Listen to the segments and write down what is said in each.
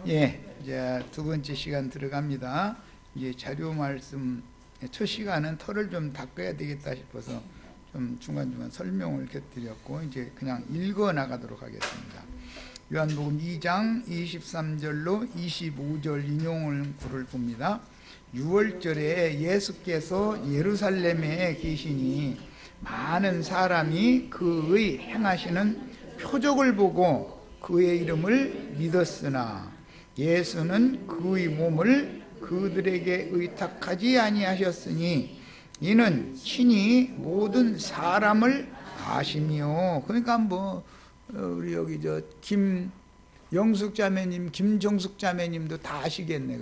예, 이제 두 번째 시간 들어갑니다. 이제 자료 말씀 첫 시간은 털을 좀 닦아야 되겠다 싶어서 좀 중간중간 설명을 곁들였고 이제 그냥 읽어 나가도록 하겠습니다. 요한복음 2장 23절로 25절 인용을 구를 봅니다. 6월절에 예수께서 예루살렘에 계시니 많은 사람이 그의 행하시는 표적을 보고 그의 이름을 믿었으나 예수는 그의 몸을 그들에게 의탁하지 아니하셨으니 이는 친히 모든 사람을 아시며. 그러니까 뭐 우리 여기 저 김영숙 자매님, 김정숙 자매님도 다 아시겠네.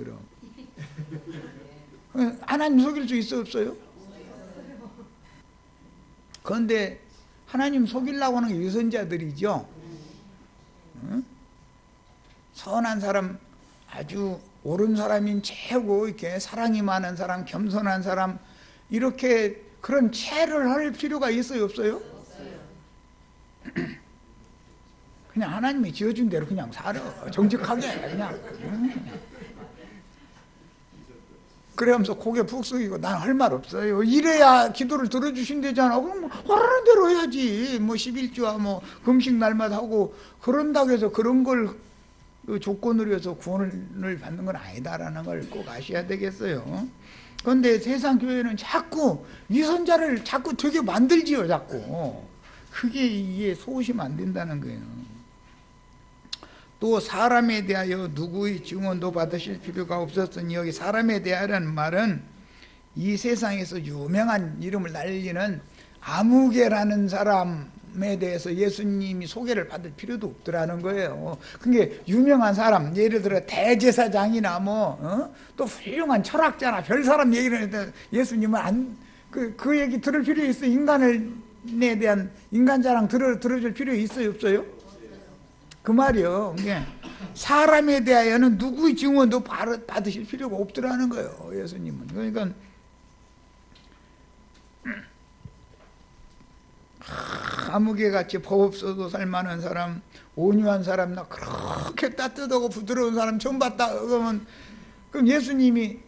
그럼 하나님 속일 수 있어 없어요? 그런데 하나님 속이려고 하는 게 유선자들이죠. 응? 선한 사람, 아주 옳은 사람인 최고, 이렇게 사랑이 많은 사람, 겸손한 사람, 이렇게 그런 체를 할 필요가 있어요 없어요? 그냥 하나님이 지어준 대로 그냥 살아, 정직하게 그냥. 그러면서 고개 푹 숙이고 난 할 말 없어요. 이래야 기도를 들어주신대잖아. 그럼 하라는 대로 해야지. 뭐 11주와 뭐 금식 날마다 하고 그런다고 해서 그런 걸 조건으로 해서 구원을 받는 건 아니다라는 걸 꼭 아셔야 되겠어요. 그런데 세상 교회는 자꾸 위선자를 자꾸 되게 만들지요. 자꾸. 그게 이게 소심하면 안 된다는 거예요. 또 사람에 대하여 누구의 증언도 받으실 필요가 없었으니, 여기 사람에 대하여라는 말은 이 세상에서 유명한 이름을 날리는 아무개라는 사람에 대해서 예수님이 소개를 받을 필요도 없더라는 거예요. 그게 유명한 사람, 예를 들어 대제사장이나 또 훌륭한 철학자나 별 사람 얘기를 해도 예수님은 그 얘기 들을 필요 있어요? 인간에 대한 인간 자랑 들어줄 필요 있어요 없어요? 그 말이요. 사람에 대하여는 누구의 증언도 받으실 필요가 없더라는 거예요, 예수님은. 그러니까 아무개같이 법 없어도 살만한 사람, 온유한 사람, 나 그렇게 따뜻하고 부드러운 사람 처음 봤다 그러면, 그럼 예수님이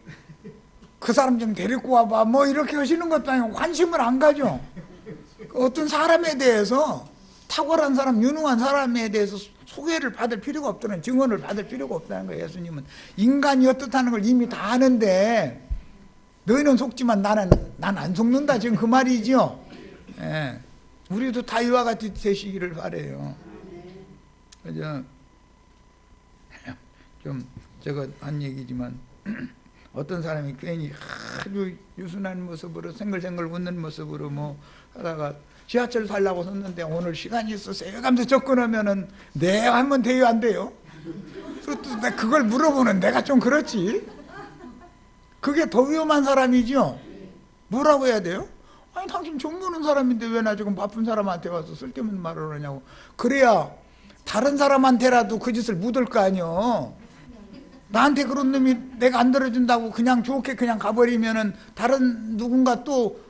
그 사람 좀 데리고 와봐 뭐 이렇게 하시는 것도 아니고 관심을 안 가죠. 어떤 사람에 대해서, 탁월한 사람, 유능한 사람에 대해서 소개를 받을 필요가 없다는, 증언을 받을 필요가 없다는 거예요. 예수님은 인간이 어떻다는 걸 이미 다 아는데 너희는 속지만 난 안 속는다, 지금 그 말이죠. 예. 우리도 다 이와 같이 되시기를 바라요. 그죠? 좀 저거 한 얘기지만 어떤 사람이 괜히 아주 유순한 모습으로 생글생글 웃는 모습으로 뭐 하다가 지하철 살라고 섰는데 오늘 시간이 있어서 해가면서 접근하면은 네 하면 돼요 안 돼요? 그걸 물어보는 내가 좀 그렇지. 그게 더 위험한 사람이죠. 뭐라고 해야 돼요? 아니 당신 좀 보는 사람인데 왜 나 지금 바쁜 사람한테 와서 쓸데없는 말을 하냐고. 그래야 다른 사람한테라도 그 짓을 묻을 거 아니요. 나한테 그런 놈이 내가 안 들어준다고 그냥 좋게 그냥 가버리면은 다른 누군가 또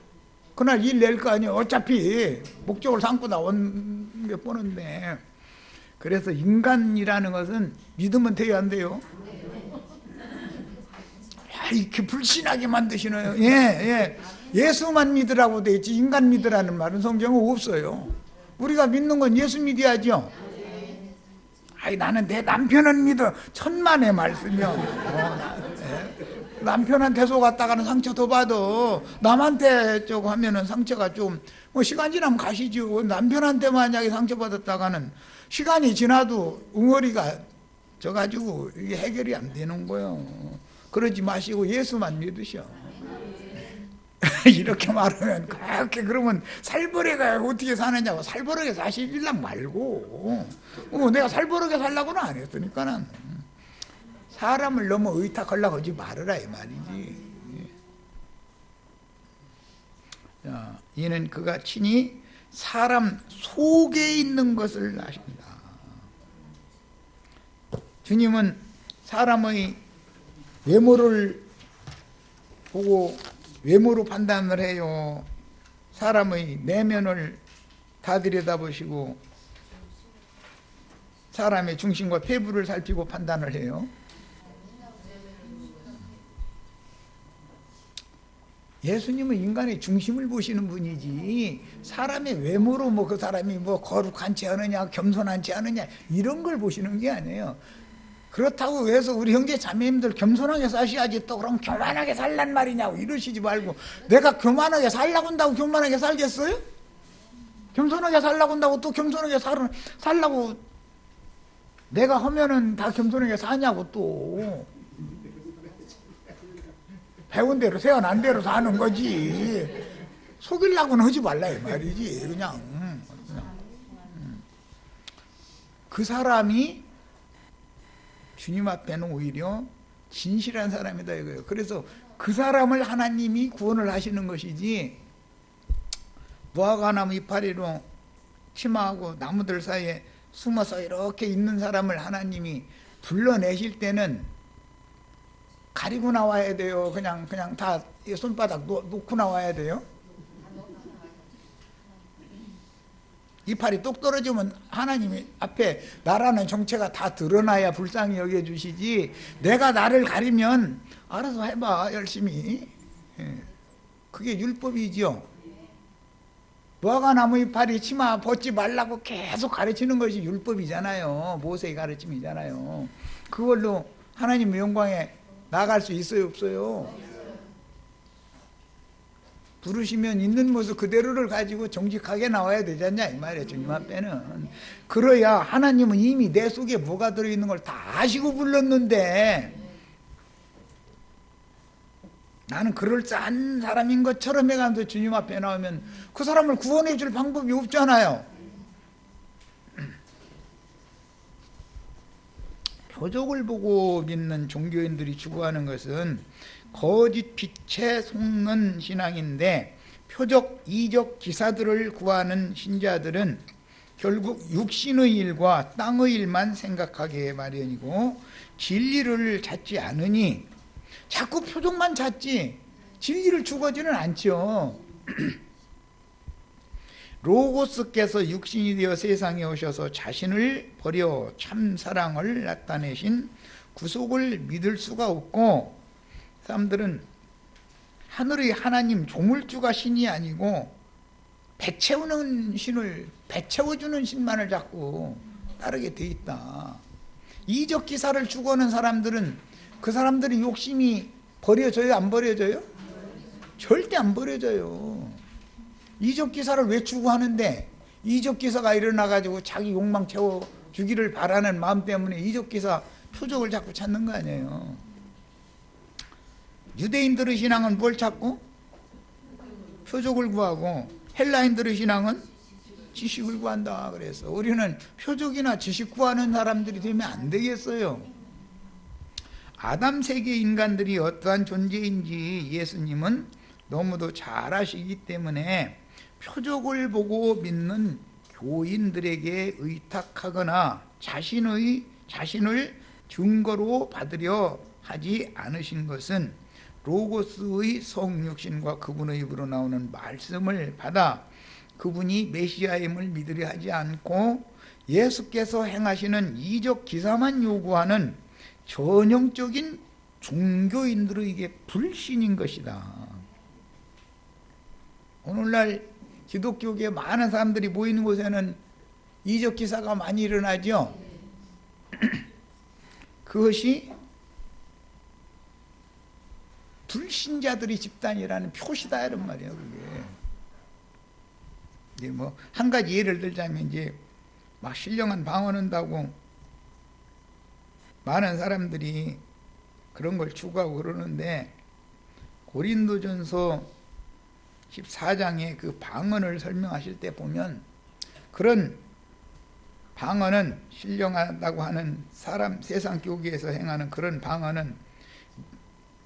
그날 일 낼 거 아니에요. 어차피 목적을 삼고 나온 게 뻔한데. 그래서 인간이라는 것은 믿으면 돼요 안 돼요? 야, 이렇게 불신하게 만드시네요. 예수만 믿으라고 돼 있지 인간 믿으라는 말은 성경에 없어요. 우리가 믿는 건 예수 믿어야죠. 아이 나는 내 남편은 믿어. 천만의 말씀이요. 남편한테 속았다가는 상처 더 받아. 남한테 쪽 하면은 상처가 좀 뭐 시간 지나면 가시죠. 남편한테 만약에 상처받았다가는 시간이 지나도 웅어리가 져가지고 이게 해결이 안 되는 거예요. 그러지 마시고 예수만 믿으셔. 이렇게 말하면 그렇게 그러면 살벌하게 어떻게 사느냐고. 살벌하게 사시려고 말고 내가 살벌하게 살라고는 안 했으니까는 사람을 너무 의탁하려고 하지 말아라 이 말이지. 자, 이는 그가 친히 사람 속에 있는 것을 아십니다. 주님은 사람의 외모를 보고 외모로 판단을 해요? 사람의 내면을 다 들여다보시고 사람의 중심과 폐부를 살피고 판단을 해요. 예수님은 인간의 중심을 보시는 분이지 사람의 외모로 뭐 그 사람이 뭐 거룩한지 않느냐 겸손한지 않느냐 이런 걸 보시는 게 아니에요. 그렇다고 해서 우리 형제 자매님들 겸손하게 사셔야지 또 그럼 교만하게 살란 말이냐고 이러시지 말고, 내가 교만하게 살라고 한다고 교만하게 살겠어요? 겸손하게 살라고 한다고 또 겸손하게 살라고 내가 하면은 다 겸손하게 사냐고. 또 배운 대로 태어난 대로 사는 거지. 속이려고는 하지 말라 이 말이지. 그냥 그 사람이 주님 앞에는 오히려 진실한 사람이다 이거예요. 그래서 그 사람을 하나님이 구원을 하시는 것이지, 무화과나무 이파리로 치마하고 나무들 사이에 숨어서 이렇게 있는 사람을 하나님이 불러내실 때는 가리고 나와야 돼요? 그냥 다 손바닥 놓고 나와야 돼요? 이파리 똑 떨어지면 하나님이 앞에 나라는 정체가 다 드러나야 불쌍히 여겨주시지, 내가 나를 가리면 알아서 해봐 열심히. 그게 율법이죠. 무화과나무 이파리 치마 벗지 말라고 계속 가르치는 것이 율법이잖아요. 모세의 가르침이잖아요. 그걸로 하나님의 영광에 나갈 수 있어요 없어요? 부르시면 있는 모습 그대로를 가지고 정직하게 나와야 되지 않냐 이 말이에요. 주님 앞에는. 그래야 하나님은 이미 내 속에 뭐가 들어있는 걸 다 아시고 불렀는데, 나는 그럴싸한 사람인 것처럼 해가면서 주님 앞에 나오면 그 사람을 구원해 줄 방법이 없잖아요. 표적을 보고 믿는 종교인들이 추구하는 것은 거짓 빛에 속는 신앙인데, 표적 이적 기사들을 구하는 신자들은 결국 육신의 일과 땅의 일만 생각하게 마련이고 진리를 찾지 않으니 자꾸 표적만 찾지 진리를 추구하지는 않죠. 로고스께서 육신이 되어 세상에 오셔서 자신을 버려 참 사랑을 나타내신 구속을 믿을 수가 없고, 사람들은 하늘의 하나님 조물주가 신이 아니고 배 채우는 신을, 배 채워주는 신만을 자꾸 따르게 돼 있다. 이적 기사를 추구하는 사람들은 그 사람들이 욕심이 버려져요 안 버려져요? 절대 안 버려져요. 이적 기사를 왜 추구하는데, 이적 기사가 일어나가지고 자기 욕망 채워주기를 바라는 마음 때문에 이적 기사 표적을 자꾸 찾는 거 아니에요. 유대인들의 신앙은 뭘 찾고? 표적을 구하고, 헬라인들의 신앙은 지식을 구한다. 그래서 우리는 표적이나 지식 구하는 사람들이 되면 안 되겠어요. 아담 세계 인간들이 어떠한 존재인지 예수님은 너무도 잘 아시기 때문에 표적을 보고 믿는 교인들에게 의탁하거나 자신을 증거로 받으려 하지 않으신 것은 로고스의 성육신과 그분의 입으로 나오는 말씀을 받아 그분이 메시아임을 믿으려 하지 않고 예수께서 행하시는 이적 기사만 요구하는 전형적인 종교인들에게 불신인 것이다. 오늘날 기독교계에 많은 사람들이 모이는 곳에는 이적 기사가 많이 일어나죠. 그것이 불신자들의 집단이라는 표시다 이런 말이에요. 그게 이제 뭐 한 가지 예를 들자면, 이제 막 신령한 방언한다고 많은 사람들이 그런 걸 추구하고 그러는데, 고린도전서 14장에 그 방언을 설명하실 때 보면, 그런 방언은 신령하다고 하는 사람 세상 교계에서 행하는 그런 방언은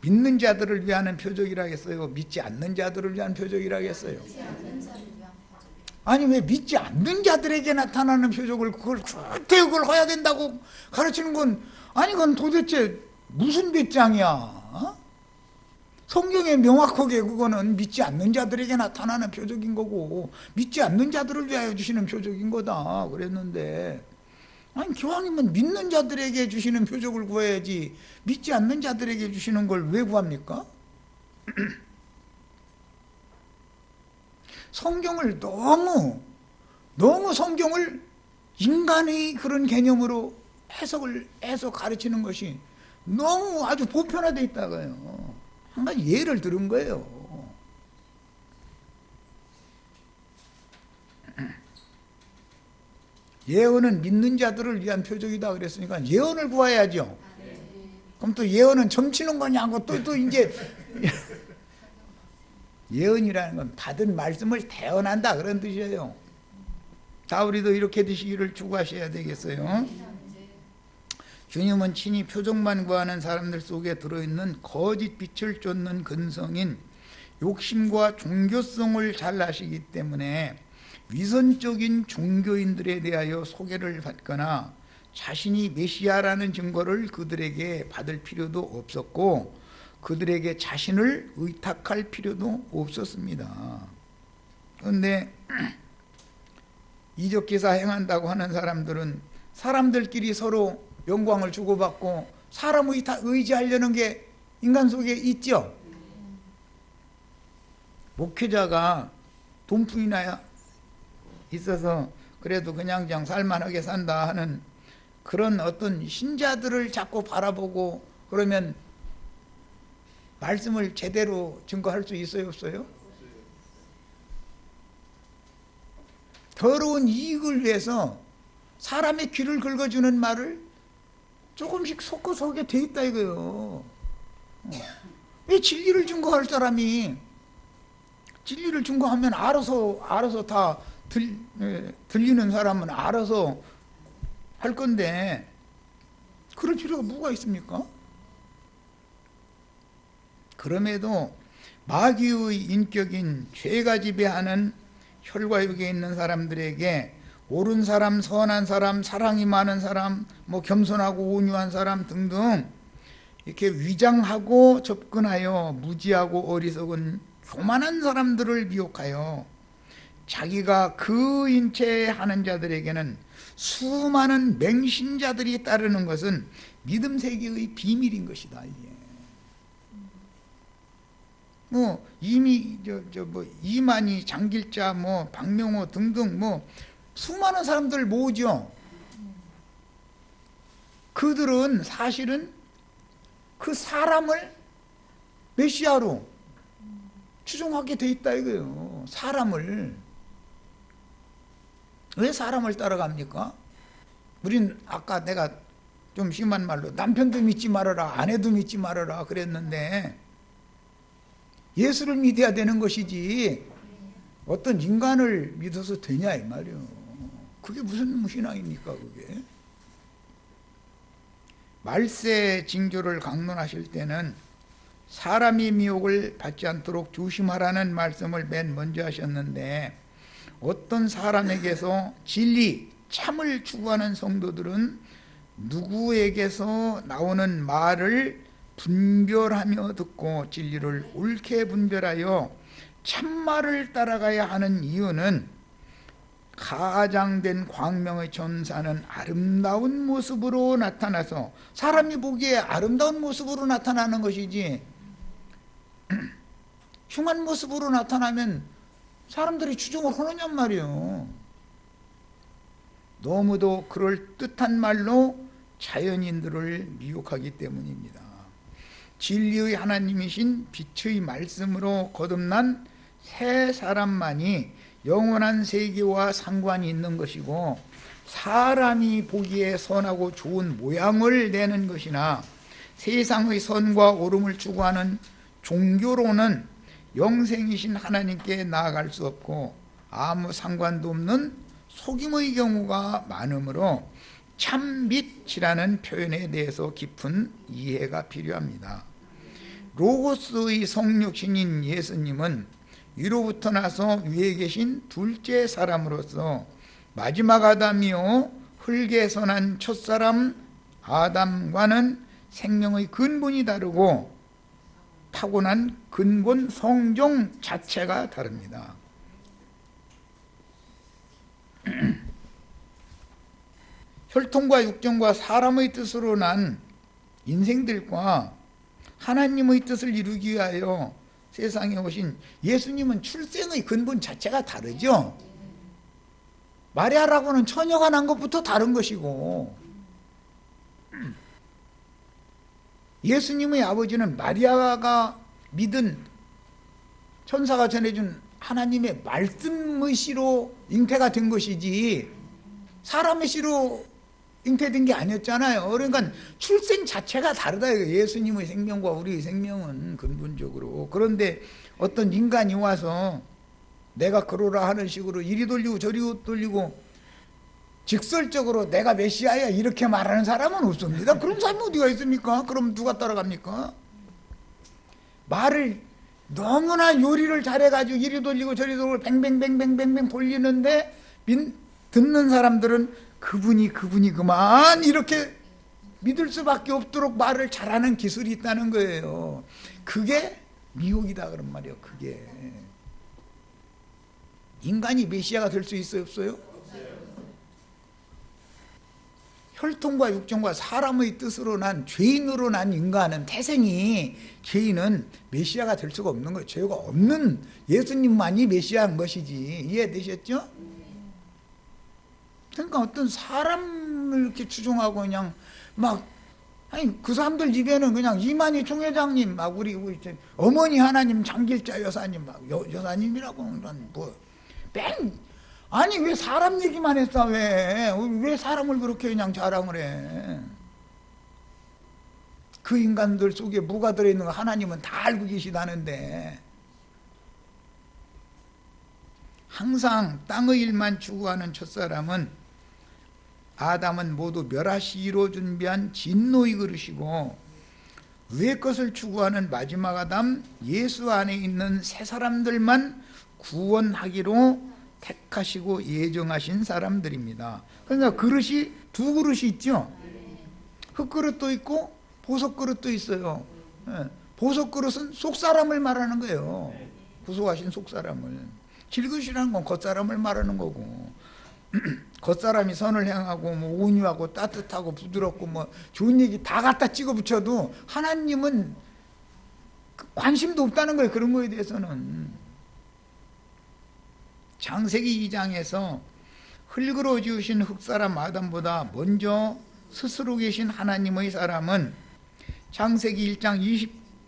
믿는 자들을 위한 표적이라겠어요? 믿지 않는 자들을 위한 표적이라겠어요? 아니 왜 믿지 않는 자들에게 나타나는 표적을 그걸 그걸 해야 된다고 가르치는 건, 아니 그건 도대체 무슨 배짱이야? 어? 성경에 명확하게 그거는 믿지 않는 자들에게 나타나는 표적인 거고 믿지 않는 자들을 위하여 주시는 표적인 거다 그랬는데, 아니 기왕이면 믿는 자들에게 주시는 표적을 구해야지 믿지 않는 자들에게 주시는 걸 왜 구합니까? 성경을 너무 성경을 인간의 그런 개념으로 해서 가르치는 것이 너무 아주 보편화되어 있다고요. 한 가지 예를 들은 거예요. 예언은 믿는 자들을 위한 표적이다 그랬으니까 예언을 구해야죠. 그럼 또 예언은 점치는 거냐고 또 이제 예언이라는 건 받은 말씀을 대언한다 그런 뜻이에요. 자, 우리도 이렇게 되시기를 축복하셔야 되겠어요. 주님은 친히 표적만 구하는 사람들 속에 들어있는 거짓 빛을 쫓는 근성인 욕심과 종교성을 잘 아시기 때문에 위선적인 종교인들에 대하여 소개를 받거나 자신이 메시아라는 증거를 그들에게 받을 필요도 없었고 그들에게 자신을 의탁할 필요도 없었습니다. 그런데 이적기사 행한다고 하는 사람들은 사람들끼리 서로 영광을 주고받고 사람 의지하려는 게 인간 속에 있죠. 목회자가 돈풍이 나야 있어서 그래도 그냥 살만하게 산다 하는 그런 어떤 신자들을 자꾸 바라보고 그러면 말씀을 제대로 증거할 수 있어요, 없어요? 더러운 이익을 위해서 사람의 귀를 긁어주는 말을 조금씩 섞어 속에 돼 있다 이거요. 왜 진리를 증거할 사람이 진리를 증거하면 알아서 다 들리는 사람은 알아서 할 건데 그럴 필요가 뭐가 있습니까? 그럼에도 마귀의 인격인 죄가 지배하는 혈과욕에 있는 사람들에게 옳은 사람, 선한 사람, 사랑이 많은 사람, 겸손하고 온유한 사람 등등 이렇게 위장하고 접근하여 무지하고 어리석은 교만한 사람들을 미혹하여 자기가 그 인체하는 자들에게는 수많은 맹신자들이 따르는 것은 믿음 세계의 비밀인 것이다. 이게. 이미 이만희, 장길자, 박명호 등등 수많은 사람들 모으죠. 그들은 사실은 그 사람을 메시아로 추종하게 돼 있다 이거예요. 사람을. 왜 사람을 따라갑니까? 우린 아까 내가 좀 심한 말로 남편도 믿지 말아라, 아내도 믿지 말아라 그랬는데 예수를 믿어야 되는 것이지 어떤 인간을 믿어서 되냐 이 말이에요. 그게 무슨 신앙입니까 그게? 말세 징조를 강론하실 때는 사람이 미혹을 받지 않도록 조심하라는 말씀을 맨 먼저 하셨는데 어떤 사람에게서 진리, 참을 추구하는 성도들은 누구에게서 나오는 말을 분별하며 듣고 진리를 옳게 분별하여 참말을 따라가야 하는 이유는 가장된 광명의 천사는 아름다운 모습으로 나타나서 사람이 보기에 아름다운 모습으로 나타나는 것이지 흉한 모습으로 나타나면 사람들이 추종을 하느냔 말이에요. 너무도 그럴듯한 말로 자연인들을 미혹하기 때문입니다. 진리의 하나님이신 빛의 말씀으로 거듭난 새 사람만이 영원한 세계와 상관이 있는 것이고 사람이 보기에 선하고 좋은 모양을 내는 것이나 세상의 선과 옳음을 추구하는 종교로는 영생이신 하나님께 나아갈 수 없고 아무 상관도 없는 속임의 경우가 많으므로 참빛이라는 표현에 대해서 깊은 이해가 필요합니다. 로고스의 성육신인 예수님은 위로부터 나서 위에 계신 둘째 사람으로서 마지막 아담이요 흙에서 난 첫사람 아담과는 생명의 근본이 다르고 타고난 근본 성종 자체가 다릅니다. 혈통과 육정과 사람의 뜻으로 난 인생들과 하나님의 뜻을 이루기 위하여 세상에 오신 예수님은 출생의 근본 자체가 다르죠. 마리아라고는 처녀가 난 것부터 다른 것이고, 예수님의 아버지는 마리아가 믿은 천사가 전해준 하나님의 말씀의 씨로 잉태가 된 것이지 사람의 씨로 잉태된 게 아니었잖아요. 그러니까 출생 자체가 다르다. 예수님의 생명과 우리의 생명은 근본적으로. 그런데 어떤 인간이 와서 내가 그러라 하는 식으로 이리 돌리고 저리 돌리고 직설적으로 내가 메시아야 이렇게 말하는 사람은 없습니다. 그런 사람이 어디가 있습니까? 그럼 누가 따라갑니까? 말을 너무나 요리를 잘해가지고 이리 돌리고 저리 돌리고 뱅뱅뱅뱅뱅뱅 돌리는데 듣는 사람들은 그분이 그만 이렇게 믿을 수밖에 없도록 말을 잘하는 기술이 있다는 거예요. 그게 미혹이다 그런 말이에요. 그게 인간이 메시아가 될 수 있어요, 없어요? 혈통과 육정과 사람의 뜻으로 난 죄인으로 난 인간은 태생이 죄인은 메시아가 될 수가 없는 거예요. 죄가 없는 예수님만이 메시아인 것이지. 이해되셨죠? 그러니까 어떤 사람을 이렇게 추종하고 그냥 막 아니 그 사람들 입에는 그냥 이만희 총회장님 막 우리 어머니 하나님 장길자 여사님 막 여사님이라고 뭐뺑 아니 왜 사람 얘기만 했어? 왜 사람을 그렇게 그냥 자랑을 해? 그 인간들 속에 뭐가 들어있는 거 하나님은 다 알고 계시다는데 항상 땅의 일만 추구하는 첫사람은 아담은 모두 멸하시기로 준비한 진노의 그릇이고 위의 것을 추구하는 마지막 아담 예수 안에 있는 새 사람들만 구원하기로 택하시고 예정하신 사람들입니다. 그러니까 그릇이 두 그릇이 있죠. 흙그릇도 있고 보석그릇도 있어요. 보석그릇은 속사람을 말하는 거예요. 구속하신 속사람을. 질그릇이라는 건 겉사람을 말하는 거고 겉사람이 선을 향하고 뭐 온유하고 따뜻하고 부드럽고 뭐 좋은 얘기 다 갖다 찍어 붙여도 하나님은 관심도 없다는 거예요. 그런 거에 대해서는. 창세기 2장에서 흙으로 지으신 흙사람 아담보다 먼저 스스로 계신 하나님의 사람은 창세기 1장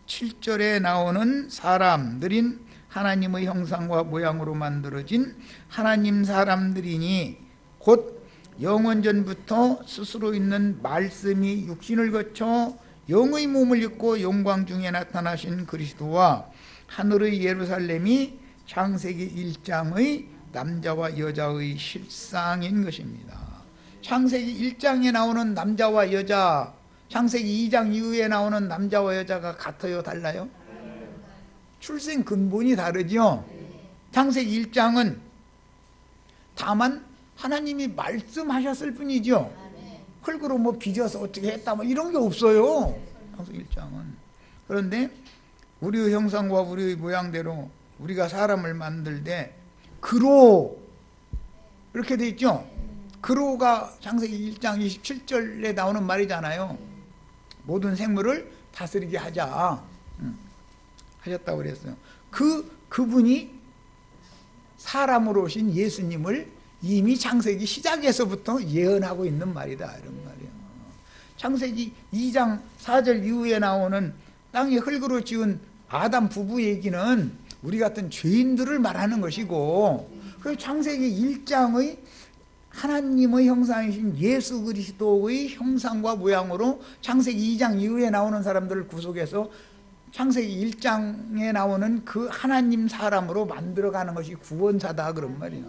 27절에 나오는 사람들인 하나님의 형상과 모양으로 만들어진 하나님 사람들이니 곧 영원전부터 스스로 있는 말씀이 육신을 거쳐 영의 몸을 입고 영광 중에 나타나신 그리스도와 하늘의 예루살렘이 창세기 1장의 남자와 여자의 실상인 것입니다. 창세기 1장에 나오는 남자와 여자, 창세기 2장 이후에 나오는 남자와 여자가 같아요? 달라요? 출생 근본이 다르죠. 창세기 1장은 다만 하나님이 말씀하셨을 뿐이죠. 흙으로 뭐 빚어서 어떻게 했다 뭐 이런 게 없어요. 창세기 1장은. 그런데 우리의 형상과 우리의 모양대로 우리가 사람을 만들 때 그로 이렇게 돼 있죠. 그로가 창세기 1장 27절에 나오는 말이잖아요. 모든 생물을 다스리게 하자 하셨다고 그랬어요. 그분이 사람으로 오신 예수님을 이미 창세기 시작에서부터 예언하고 있는 말이다 이런 말이에요. 창세기 2장 4절 이후에 나오는 땅에 흙으로 지은 아담 부부 얘기는 우리 같은 죄인들을 말하는 것이고, 그 창세기 1장의 하나님의 형상이신 예수 그리스도의 형상과 모양으로 창세기 2장 이후에 나오는 사람들을 구속해서 창세기 1장에 나오는 그 하나님 사람으로 만들어가는 것이 구원사다 그런 말이에요.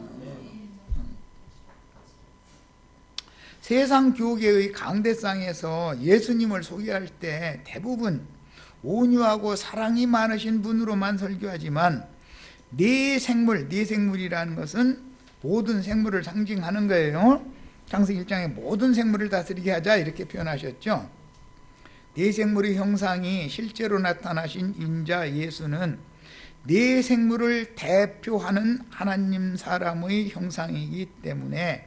세상 교계의 강대상에서 예수님을 소개할 때 대부분 온유하고 사랑이 많으신 분으로만 설교하지만 네 생물이라는 것은 모든 생물을 상징하는 거예요. 창세기 1장에 모든 생물을 다스리게 하자 이렇게 표현하셨죠. 네 생물의 형상이 실제로 나타나신 인자 예수는 네 생물을 대표하는 하나님 사람의 형상이기 때문에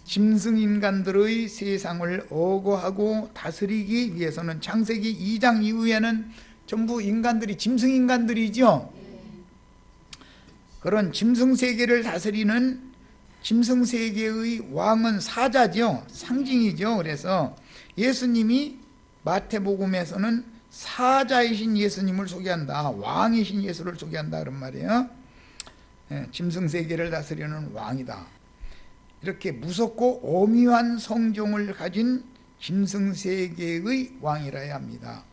짐승인간들의 세상을 억어하고 다스리기 위해서는 창세기 2장 이후에는 전부 인간들이 짐승인간들이죠. 그런 짐승세계를 다스리는 짐승세계의 왕은 사자죠. 상징이죠. 그래서 예수님이 마태복음에서는 사자이신 예수님을 소개한다. 왕이신 예수를 소개한다 그런 말이에요. 짐승세계를 다스리는 왕이다. 이렇게 무섭고 오묘한 성종을 가진 짐승세계의 왕이라야 합니다.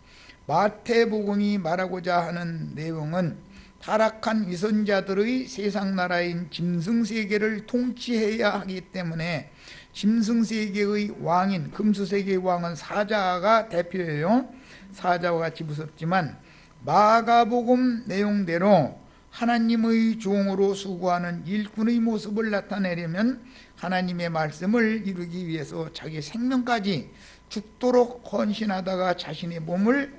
마태복음이 말하고자 하는 내용은 타락한 위선자들의 세상 나라인 짐승세계를 통치해야 하기 때문에 짐승세계의 왕인 금수세계의 왕은 사자가 대표예요. 사자와 같이 무섭지만 마가복음 내용대로 하나님의 종으로 수고하는 일꾼의 모습을 나타내려면 하나님의 말씀을 이루기 위해서 자기 생명까지 죽도록 헌신하다가 자신의 몸을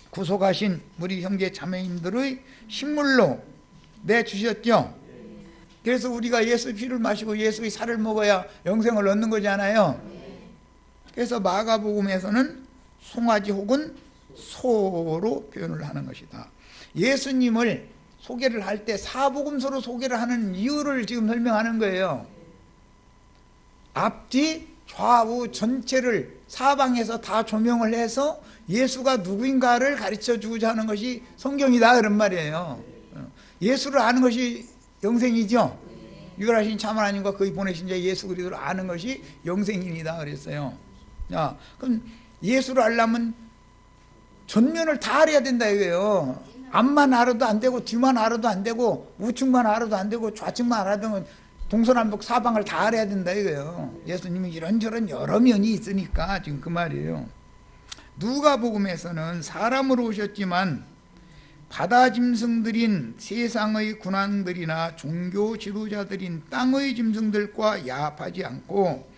구속하신 우리 형제 자매님들의 식물로 내주셨죠. 그래서 우리가 예수의 피를 마시고 예수의 살을 먹어야 영생을 얻는 거잖아요. 그래서 마가복음에서는 송아지 혹은 소로 표현을 하는 것이다. 예수님을 소개를 할 때 사복음서로 소개를 하는 이유를 지금 설명하는 거예요. 앞뒤 좌우 전체를 사방에서 다 조명을 해서 예수가 누구인가를 가르쳐 주고자 하는 것이 성경이다 그런 말이에요. 예수를 아는 것이 영생이죠. 유일하신 참 하나님과 그의 보내신 자 예수 그리스도를 아는 것이 영생입니다 그랬어요. 자, 그럼 예수를 알려면 전면을 다 알아야 된다 이거예요. 앞만 알아도 안 되고 뒤만 알아도 안 되고 우측만 알아도 안 되고 좌측만 알아도 동서남북 사방을 다 알아야 된다 이거예요. 예수님이 이런저런 여러 면이 있으니까 지금 그 말이에요. 누가복음에서는 사람으로 오셨지만 바다 짐승들인 세상의 군왕들이나 종교 지도자들인 땅의 짐승들과 야합하지 않고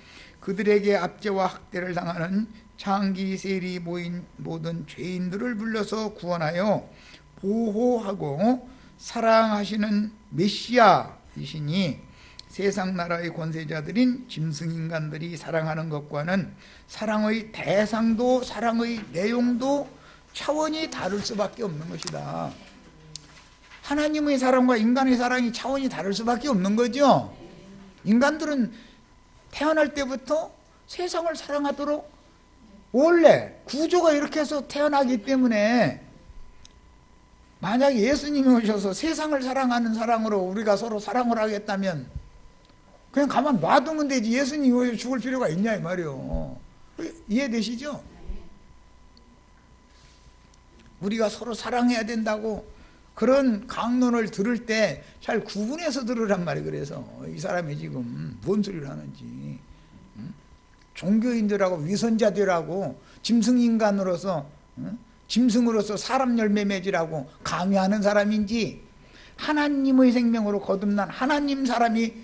그들에게 압제와 학대를 당하는 창기 세리 모인 모든 죄인들을 불러서 구원하여 보호하고 사랑하시는 메시아이시니 세상 나라의 권세자들인 짐승인간들이 사랑하는 것과는 사랑의 대상도 사랑의 내용도 차원이 다를 수밖에 없는 것이다. 하나님의 사랑과 인간의 사랑이 차원이 다를 수밖에 없는 거죠. 인간들은 태어날 때부터 세상을 사랑하도록 원래 구조가 이렇게 해서 태어나기 때문에 만약에 예수님이 오셔서 세상을 사랑하는 사랑으로 우리가 서로 사랑을 하겠다면 그냥 가만 놔두면 되지 예수님이 오셔서 죽을 필요가 있냐 이 말이요. 이해되시죠? 우리가 서로 사랑해야 된다고 그런 강론을 들을 때 잘 구분해서 들으란 말이에요. 그래서 이 사람이 지금 뭔 소리를 하는지 종교인들하고 위선자들하고 짐승인간으로서 짐승으로서 사람 열매 맺으라고 강요하는 사람인지 하나님의 생명으로 거듭난 하나님 사람이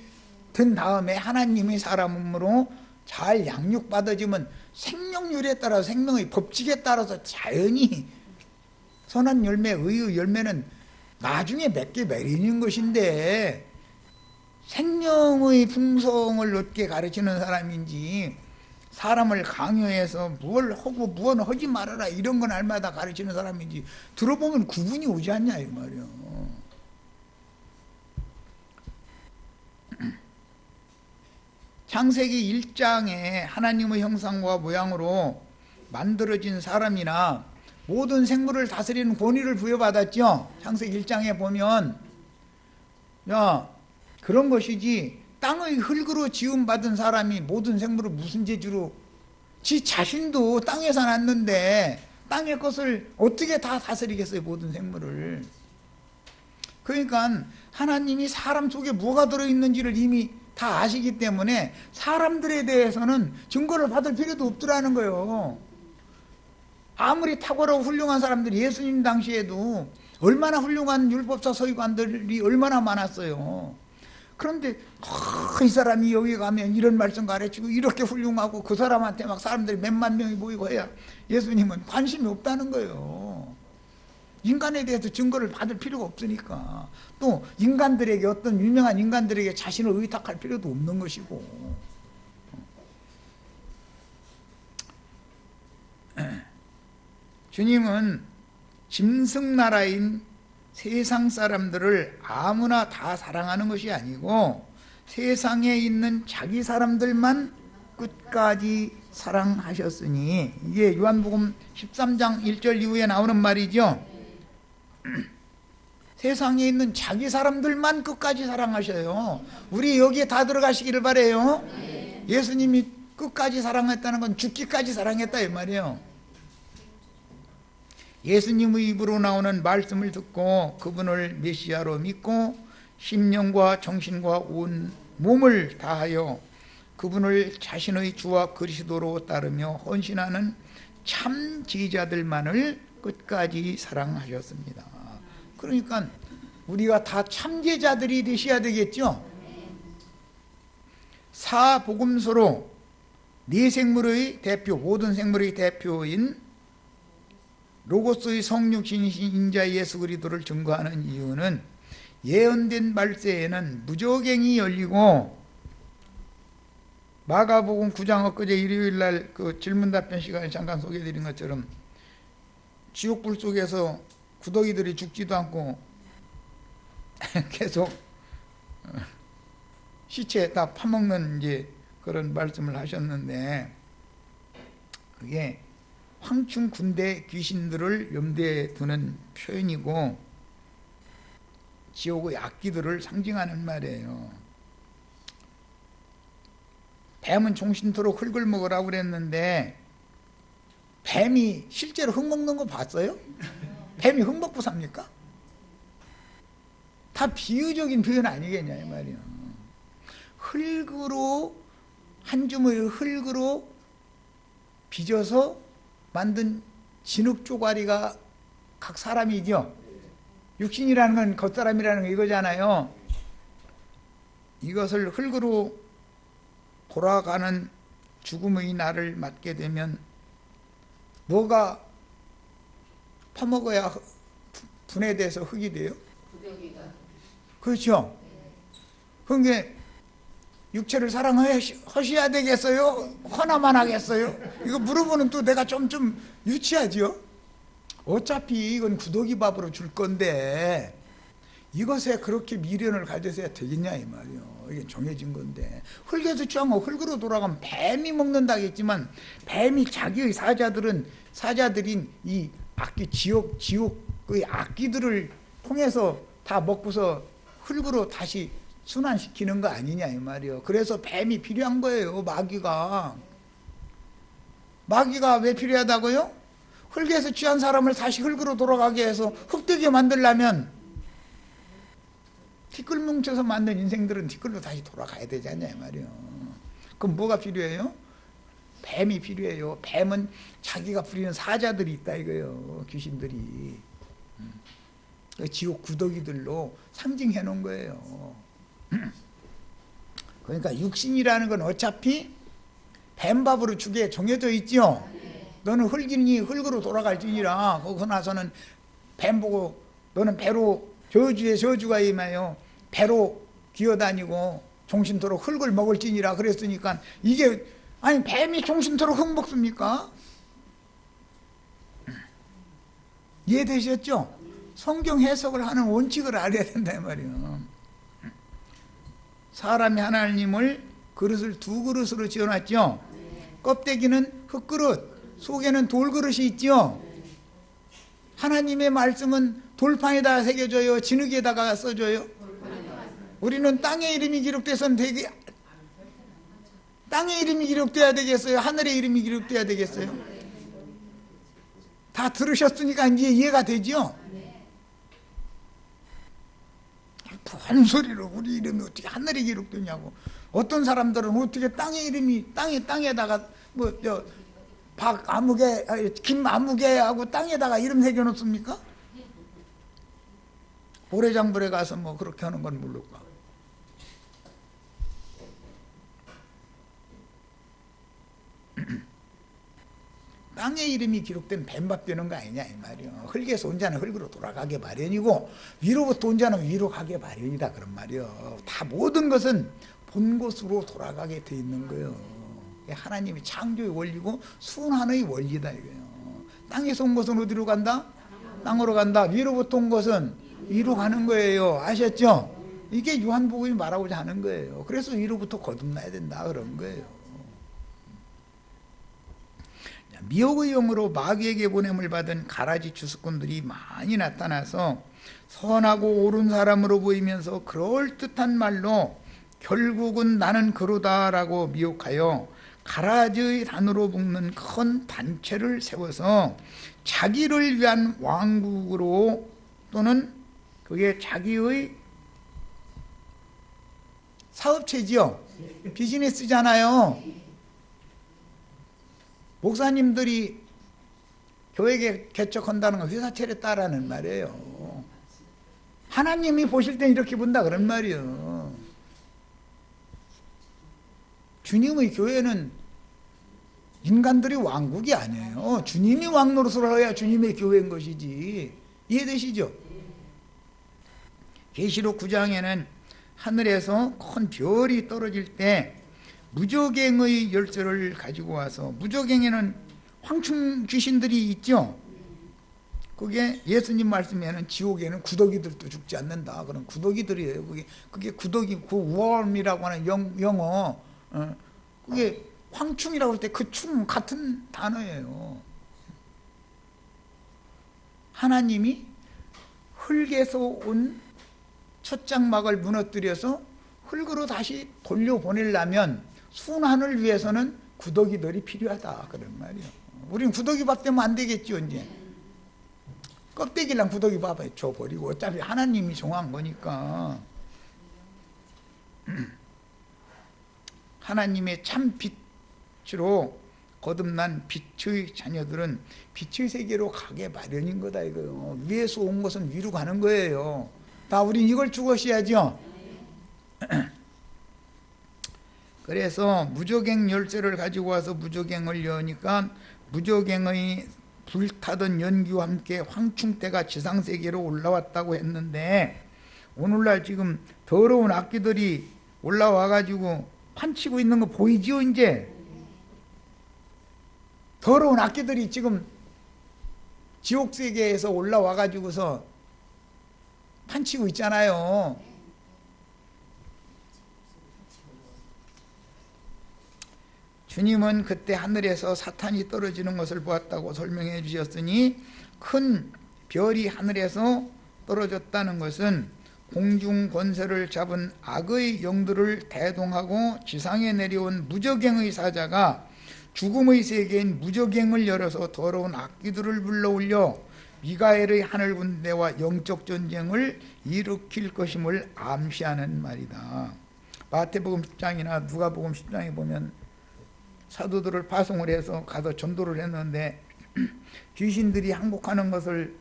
된 다음에 하나님의 사람으로 잘 양육받아지면 생명률에 따라서 생명의 법칙에 따라서 자연히 선한 열매, 의의 열매는 나중에 맺게 맺는 것인데 생명의 풍성을 얻게 가르치는 사람인지 사람을 강요해서 무엇을 하고 무엇을 하지 말아라 이런 건 알마다 가르치는 사람인지 들어보면 구분이 오지 않냐 이 말이에요. 창세기 1장에 하나님의 형상과 모양으로 만들어진 사람이나 모든 생물을 다스리는 권위를 부여받았죠. 창세기 1장에 보면 그런 것이지 땅의 흙으로 지음받은 사람이 모든 생물을 무슨 재주로 지 자신도 땅에서 났는데 땅의 것을 어떻게 다 다스리겠어요 모든 생물을. 그러니까 하나님이 사람 속에 뭐가 들어있는지를 이미 다 아시기 때문에 사람들에 대해서는 증거를 받을 필요도 없더라는 거예요. 아무리 탁월하고 훌륭한 사람들이 예수님 당시에도 얼마나 훌륭한 율법사 서기관들이 얼마나 많았어요. 그런데 이 사람이 여기 가면 이런 말씀 가르치고 이렇게 훌륭하고 그 사람한테 막 사람들이 몇만 명이 모이고 해야 예수님은 관심이 없다는 거예요. 인간에 대해서 증거를 받을 필요가 없으니까. 또 인간들에게, 어떤 유명한 인간들에게 자신을 의탁할 필요도 없는 것이고. 주님은 짐승나라인 세상 사람들을 아무나 다 사랑하는 것이 아니고 세상에 있는 자기 사람들만 끝까지 사랑하셨으니, 이게 요한복음 13장 1절 이후에 나오는 말이죠. 세상에 있는 자기 사람들만 끝까지 사랑하셔요. 우리 여기에 다 들어가시기를 바라요. 예수님이 끝까지 사랑했다는 건 죽기까지 사랑했다 이 말이에요. 예수님의 입으로 나오는 말씀을 듣고 그분을 메시아로 믿고 심령과 정신과 온 몸을 다하여 그분을 자신의 주와 그리스도로 따르며 헌신하는 참 제자들만을 끝까지 사랑하셨습니다. 그러니까 우리가 다 참제자들이 되셔야 되겠죠. 사복음서로 네 생물의 대표, 모든 생물의 대표인 로고스의 성육신이신 인자 예수 그리스도를 증거하는 이유는 예언된 말세에는 무저갱이 열리고, 마가복음 9장 엊그제 일요일날 그 질문답변 시간에 잠깐 소개해드린 것처럼 지옥불 속에서 구더기들이 죽지도 않고 계속 시체 다 파먹는 이제 그런 말씀을 하셨는데, 그게 황충 군대 귀신들을 염두에 두는 표현이고 지옥의 악기들을 상징하는 말이에요. 뱀은 종신토록 흙을 먹으라고 그랬는데 뱀이 실제로 흙 먹는 거 봤어요? 뱀이 흙 먹고 삽니까? 다 비유적인 표현 아니겠냐 이 말이에요. 흙으로, 한 주머니 흙으로 빚어서 만든 진흙 쪼가리가 각 사람이죠. 육신이라는 건 겉사람이라는 거 이거잖아요. 이것을 흙으로 돌아가는 죽음의 날을 맞게 되면 뭐가 파먹어야 분해돼서 흙이 돼요? 그렇죠. 그러니까 육체를 사랑하셔야 되겠어요? 허나만 하겠어요? 이거 물어보는 또 내가 좀 유치하죠? 어차피 이건 구더기 밥으로 줄 건데 이것에 그렇게 미련을 가져서야 되겠냐 이 말이요. 이게 정해진 건데, 흙에서 취한 거 흙으로 돌아가면 뱀이 먹는다겠지만 뱀이 자기의 사자들인 이 악기, 지옥의 악기들을 통해서 다 먹고서 흙으로 다시 순환시키는 거 아니냐 이 말이요. 그래서 뱀이 필요한 거예요. 마귀가 왜 필요하다고요? 흙에서 취한 사람을 다시 흙으로 돌아가게 해서 흙되게 만들려면 티끌 뭉쳐서 만든 인생들은 티끌로 다시 돌아가야 되지 않냐 이 말이요. 그럼 뭐가 필요해요? 뱀이 필요해요. 뱀은 자기가 부리는 사자들이 있다 이거예요. 귀신들이 지옥 구더기들로 상징해 놓은 거예요. 그러니까 육신이라는 건 어차피 뱀밥으로 주게 정해져 있죠. 너는 흙이니 흙으로 돌아갈지니라. 거기서 나서는 뱀 보고 너는 배로, 저주의 저주가 임하여 배로 기어다니고 종신토록 흙을 먹을지니라 그랬으니까, 이게 아니 뱀이 종신토록 흙 먹습니까? 이해되셨죠? 성경 해석을 하는 원칙을 알아야 된다 이 말이에요. 사람이 하나님을 그릇을 두 그릇으로 지어놨죠. 껍데기는 흙그릇, 속에는 돌그릇이 있죠. 하나님의 말씀은 돌판에다가 새겨져요? 진흙에다가 써져요? 우리는 땅의 이름이 기록돼서는 땅의 이름이 기록돼야 되겠어요? 하늘의 이름이 기록돼야 되겠어요? 다 들으셨으니까 이제 이해가 되죠? 큰 소리로 우리 이름이 어떻게 하늘에 기록되냐고. 어떤 사람들은 어떻게 땅의 이름이 땅에다가 박아무개, 김아무개하고 땅에다가 이름 새겨놓습니까? 모래장불에 가서 뭐 그렇게 하는 건 모를까. 땅의 이름이 기록된 뱀밥 되는 거 아니냐 이 말이요. 흙에서 온 자는 흙으로 돌아가게 마련이고 위로부터 온 자는 위로 가게 마련이다 그런 말이요. 다 모든 것은 본 곳으로 돌아가게 돼 있는 거예요. 하나님이 창조의 원리고 순환의 원리다 이거예요. 땅에서 온 것은 어디로 간다? 땅으로 간다. 위로부터 온 것은 위로 가는 거예요. 아셨죠? 이게 요한복음이 말하고자 하는 거예요. 그래서 위로부터 거듭나야 된다 그런 거예요. 미혹의 영으로 마귀에게 보냄을 받은 가라지 주수꾼들이 많이 나타나서 선하고 옳은 사람으로 보이면서 그럴듯한 말로 결국은 나는 그로다라고 미혹하여 가라지의 단으로 묶는 큰 단체를 세워서 자기를 위한 왕국으로, 또는 그게 자기의 사업체지요. 비즈니스잖아요. 목사님들이 교회 개척한다는 건 회사 차렸다라는 말이에요. 하나님이 보실 땐 이렇게 본다 그런 말이에요. 주님의 교회는 인간들이 왕국이 아니에요. 주님이 왕 노릇을 해야 주님의 교회인 것이지. 이해되시죠? 계시록 9장에는 하늘에서 큰 별이 떨어질 때 무저갱의 열쇠를 가지고 와서, 무저갱에는 황충 귀신들이 있죠. 그게 예수님 말씀에는 지옥에는 구더기들도 죽지 않는다 그런 구더기들이에요. 그게 구더기, 그 worm이라고 하는 영어, 그게 황충이라고 할 때 그 충 같은 단어예요. 하나님이 흙에서 온 첫 장막을 무너뜨려서 흙으로 다시 돌려보내려면 순환을 위해서는 구더기들이 필요하다 그런 말이에요. 우린 구더기밥 되면 안 되겠죠. 이제 껍데기랑 구더기밥에 줘버리고, 어차피 하나님이 정한 거니까. 하나님의 참 빛으로 거듭난 빛의 자녀들은 빛의 세계로 가게 마련인 거다 이거요. 위에서 온 것은 위로 가는 거예요. 다 우린 이걸 죽으셔야죠. 그래서 무저갱 열쇠를 가지고 와서 무저갱을 여니까 무저갱의 불타던 연기와 함께 황충대가 지상세계로 올라왔다고 했는데, 오늘날 지금 더러운 악기들이 올라와가지고 판치고 있는 거 보이죠? 이제 더러운 악기들이 지금 지옥세계에서 올라와가지고서 판치고 있잖아요. 주님은 그때 하늘에서 사탄이 떨어지는 것을 보았다고 설명해 주셨으니, 큰 별이 하늘에서 떨어졌다는 것은 공중 권세를 잡은 악의 영들을 대동하고 지상에 내려온 무저갱의 사자가 죽음의 세계인 무저갱을 열어서 더러운 악기들을 불러올려 미가엘의 하늘 군대와 영적 전쟁을 일으킬 것임을 암시하는 말이다. 마태복음 10장이나 누가복음 10장에 보면 사도들을 파송을 해서 가서 전도를 했는데 귀신들이 항복하는 것을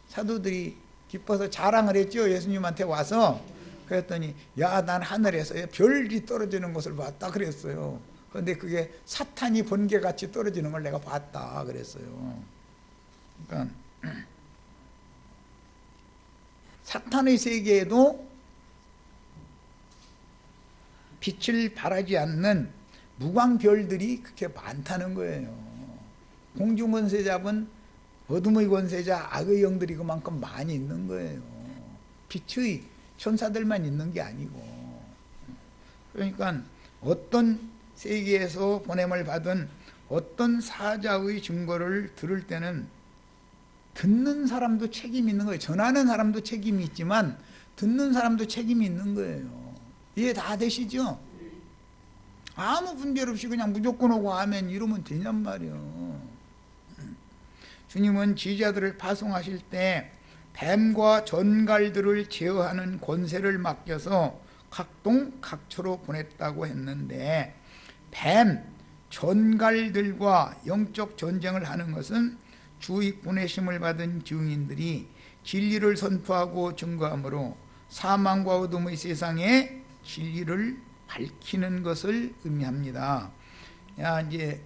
사도들이 기뻐서 자랑을 했죠. 예수님한테 와서. 그랬더니 야, 난 하늘에서 별이 떨어지는 것을 봤다 그랬어요. 그런데 그게 사탄이 번개같이 떨어지는 걸 내가 봤다 그랬어요. 그러니까 사탄의 세계에도 빛을 발하지 않는 무광별들이 그렇게 많다는 거예요. 공중 권세 잡은 어둠의 권세자 악의 영들이 그만큼 많이 있는 거예요. 빛의 천사들만 있는 게 아니고. 그러니까 어떤 세계에서 보냄을 받은 어떤 사자의 증거를 들을 때는 듣는 사람도 책임이 있는 거예요. 전하는 사람도 책임이 있지만 듣는 사람도 책임이 있는 거예요. 이해 다 되시죠? 아무 분별 없이 그냥 무조건 오고 아멘 이러면 되냔 말이에요. 주님은 지지자들을 파송하실 때 뱀과 전갈들을 제어하는 권세를 맡겨서 각동 각처로 보냈다고 했는데, 뱀, 전갈들과 영적 전쟁을 하는 것은 주의 보내심을 받은 증인들이 진리를 선포하고 증거함으로 사망과 어둠의 세상에 진리를 밝히는 것을 의미합니다. 이제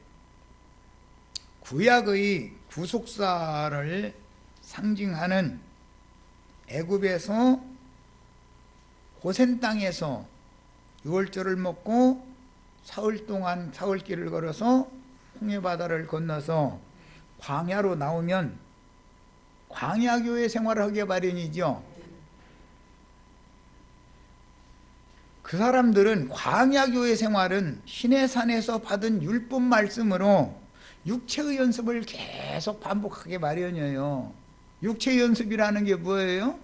구약의 구속사를 상징하는 애굽에서 고센 땅에서 유월절을 먹고 사흘 동안 사흘길을 걸어서 홍해바다를 건너서 광야로 나오면 광야교회 생활을 하게 마련이죠. 그 사람들은 광야교회 생활은 시내산에서 받은 율법 말씀으로 육체의 연습을 계속 반복하게 마련이에요. 육체의 연습이라는 게 뭐예요?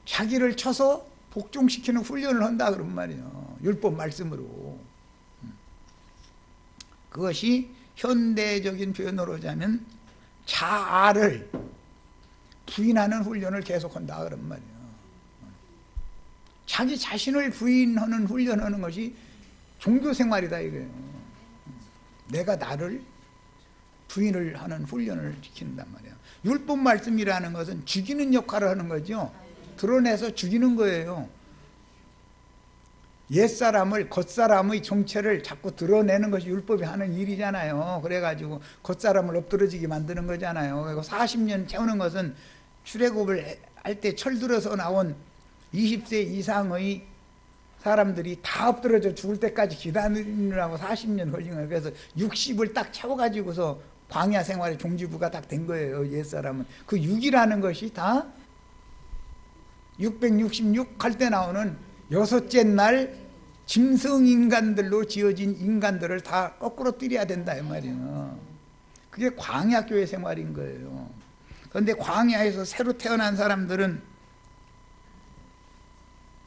자기를 쳐서 복종시키는 훈련을 한다 그런 말이에요. 율법 말씀으로. 그것이 현대적인 표현으로 하자면 자아를 부인하는 훈련을 계속한다 그런 말이에요. 자기 자신을 부인하는 훈련하는 것이 종교생활이다 이거예요. 내가 나를 부인을 하는 훈련을 시킨단 말이에요. 율법 말씀이라는 것은 죽이는 역할을 하는 거죠. 드러내서 죽이는 거예요. 옛사람을, 겉사람의 정체를 자꾸 드러내는 것이 율법이 하는 일이잖아요. 그래가지고 겉사람을 엎드러지게 만드는 거잖아요. 그리고 40년 채우는 것은 출애굽을 할 때 철들어서 나온 20세 이상의 사람들이 다 엎드러져 죽을 때까지 기다리느라고 40년 걸린 거예요. 그래서 60을 딱 채워가지고서 광야 생활의 종지부가 딱 된 거예요. 옛사람은. 그 6이라는 것이 다 666 할 때 나오는 여섯째 날 짐승인간들로 지어진 인간들을 다 거꾸로 뛰려야 된다 이 말이에요. 그게 광야교회 생활인 거예요. 그런데 광야에서 새로 태어난 사람들은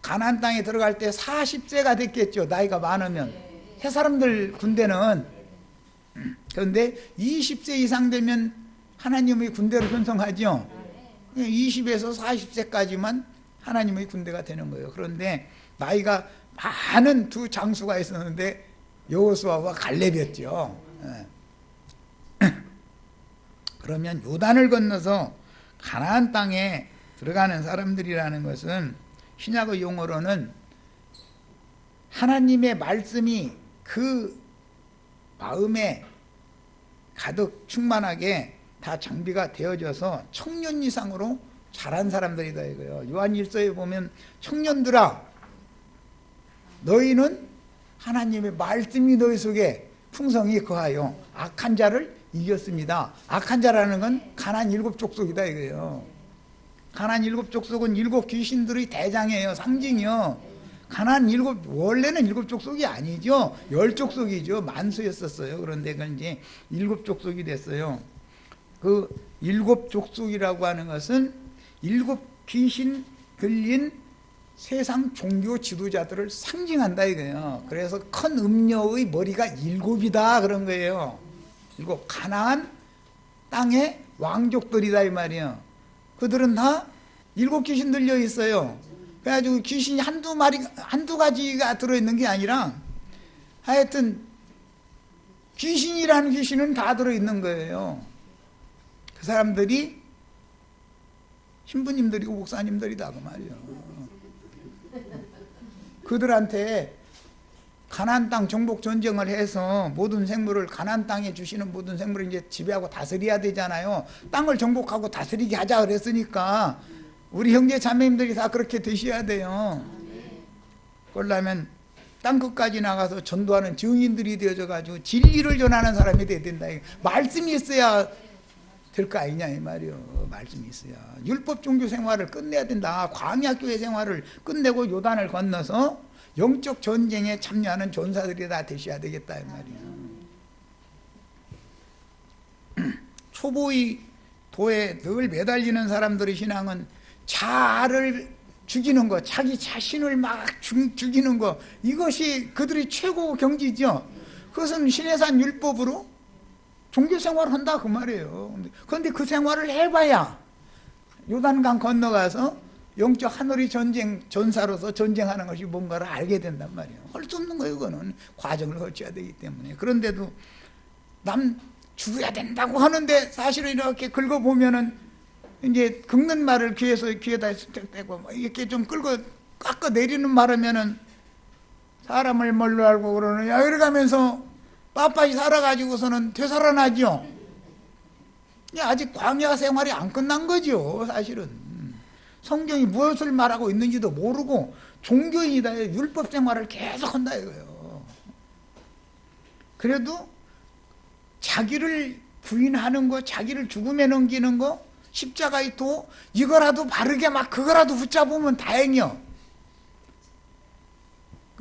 가나안 땅에 들어갈 때 40세가 됐겠죠. 나이가 많으면. 새 사람들 군대는. 그런데 20세 이상 되면 하나님의 군대로 편성하죠. 20에서 40세까지만 하나님의 군대가 되는 거예요. 그런데 나이가 많은 두 장수가 있었는데 여호수아와 갈렙이었죠. 그러면 요단을 건너서 가나안 땅에 들어가는 사람들이라는 것은 신약의 용어로는 하나님의 말씀이 그 마음에 가득 충만하게 다 장비가 되어져서 청년 이상으로 자란 사람들이다 이거예요. 요한 1서에 보면 청년들아 너희는 하나님의 말씀이 너희 속에 풍성히 거하여 악한 자를 이겼습니다. 악한 자라는 건 가나안 7족속이다 이거예요. 가나안 7족속은 7 귀신들의 대장이에요. 상징이요. 가나안 원래는 7족속이 아니죠. 10족속이죠. 만수였었어요. 그런데 그건 이제 7족속이 됐어요. 그 7족속이라고 하는 것은 7 귀신 들린 세상 종교 지도자들을 상징한다 이거예요. 그래서 큰 음녀의 머리가 7이다 그런 거예요. 7 가나안 땅의 왕족들이다 이 말이에요. 그들은 다 7 귀신 들려 있어요. 그래가지고 귀신이 한두 가지가 들어있는 게 아니라 하여튼 귀신이라는 귀신은 다 들어있는 거예요. 그 사람들이 신부님들이고 목사님들이다 그 말이에요. 그들한테 가나안 땅 정복 전쟁을 해서 모든 생물을 가나안 땅에 주시는 모든 생물을 이제 지배하고 다스려야 되잖아요. 땅을 정복하고 다스리게 하자 그랬으니까 우리 형제 자매님들이 다 그렇게 되셔야 돼요. 그러려면 땅 끝까지 나가서 전도하는 증인들이 되어져 가지고 진리를 전하는 사람이 돼야 된다. 말씀이 있어야 될 거 아니냐 이 말이요. 말씀이 있어야. 율법 종교 생활을 끝내야 된다. 광야교회 생활을 끝내고 요단을 건너서 영적 전쟁에 참여하는 전사들이 다 되셔야 되겠다 이 말이야. 초보의 도에 늘 매달리는 사람들의 신앙은 자아를 죽이는 거, 자기 자신을 막 죽이는 거, 이것이 그들의 최고 경지죠. 그것은 시내산 율법으로 종교 생활을 한다 그 말이에요. 그런데 그 생활을 해봐야 요단강 건너가서 영적 하늘의 전사로서 전쟁하는 것이 뭔가를 알게 된단 말이에요. 할 수 없는 거예요. 그거는 과정을 거쳐야 되기 때문에. 그런데도 남 죽어야 된다고 하는데 사실은 이렇게 긁어보면은 이제 긁는 말을 귀에다 대고 이렇게 좀 깎아 내리는 말하면은 사람을 뭘로 알고 그러느냐 이러면서 빳빳이 살아가지고서는 되살아나죠. 아직 광야 생활이 안 끝난 거죠. 사실은 성경이 무엇을 말하고 있는지도 모르고 종교인이다, 율법 생활을 계속 한다 이거예요. 그래도 자기를 부인하는 거, 자기를 죽음에 넘기는 거, 십자가의 도, 이거라도 바르게 막 그거라도 붙잡으면 다행이요.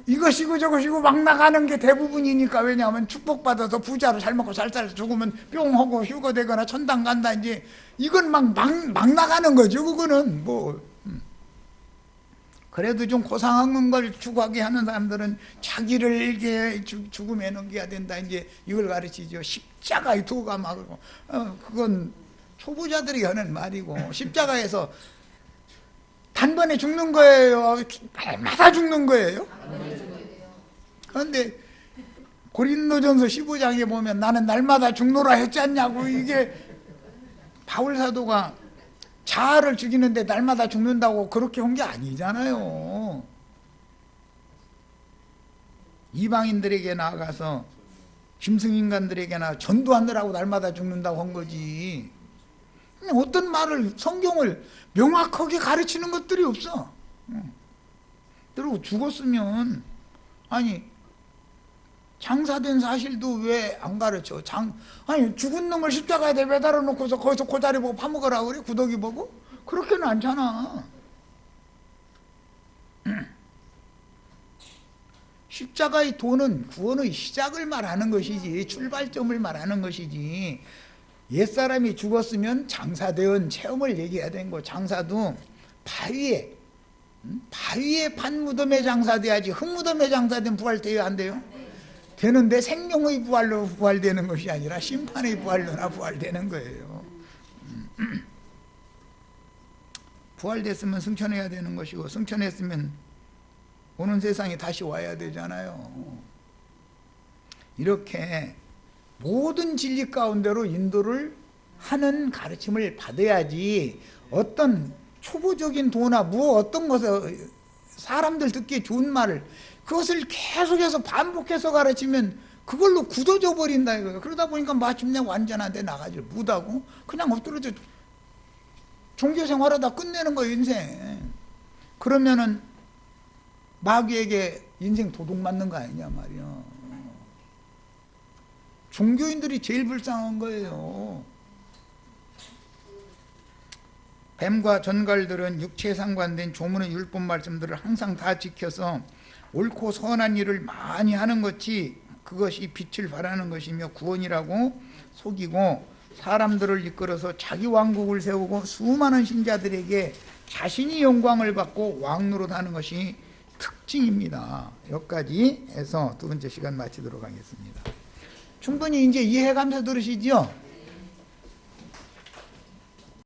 이것이고 저것이고 막 나가는 게 대부분이니까. 왜냐하면 축복받아서 부자로 잘 먹고 잘 살아서 죽으면 뿅 하고 휴거되거나 천당 간다, 이제 이건 막 나가는 거죠. 그거는 뭐 그래도 좀 고상한 걸 추구하게 하는 사람들은 자기를 이렇게 죽음에 넘겨야 된다, 이제 이걸 가르치죠. 십자가의 도가 막 그건 초보자들이 하는 말이고, 십자가에서 단번에 죽는 거예요? 날마다 죽는 거예요? 그런데 고린도전서 15장에 보면 나는 날마다 죽노라 했지 않냐고. 이게 바울 사도가 자아를 죽이는데 날마다 죽는다고 그렇게 한 게 아니잖아요. 이방인들에게 나아가서 짐승인간들에게나 전도하느라고 날마다 죽는다고 한 거지. 어떤 말을, 성경을 명확하게 가르치는 것들이 없어. 그리고 죽었으면, 아니 장사된 사실도 왜 안 가르쳐? 아니 죽은 놈을 십자가에 매달아 놓고서 거기서 고자리 보고 파먹으라고 그래? 구더기 보고? 그렇게는 않잖아. 십자가의 도는 구원의 시작을 말하는 것이지, 출발점을 말하는 것이지, 옛사람이 죽었으면 장사되은 체험을 얘기해야 되는 거. 장사도 바위에 판무덤에 장사돼야지, 흙무덤에 장사되면 부활돼야 안 돼요? 되는데 생명의 부활로 부활되는 것이 아니라 심판의 부활로나 부활되는 거예요. 부활됐으면 승천해야 되는 것이고, 승천했으면 오는 세상에 다시 와야 되잖아요. 이렇게 모든 진리 가운데로 인도를 하는 가르침을 받아야지, 어떤 초보적인 도나 어떤 것을, 사람들 듣기에 좋은 말을, 그것을 계속해서 반복해서 가르치면 그걸로 굳어져 버린다 이거예요. 그러다 보니까 마침내 완전한 데 나가지 못하고 그냥 엎드려져 종교 생활하다 끝내는 거예요, 인생. 그러면은 마귀에게 인생 도둑 맞는 거 아니냐 말이야. 종교인들이 제일 불쌍한 거예요. 뱀과 전갈들은 육체에 상관된 조문의 율법 말씀들을 항상 다 지켜서 옳고 선한 일을 많이 하는 것이, 그것이 빛을 발하는 것이며 구원이라고 속이고, 사람들을 이끌어서 자기 왕국을 세우고 수많은 신자들에게 자신이 영광을 받고 왕노릇하는 것이 특징입니다. 여기까지 해서 두 번째 시간 마치도록 하겠습니다. 충분히 이제 이해가면서 들으시죠?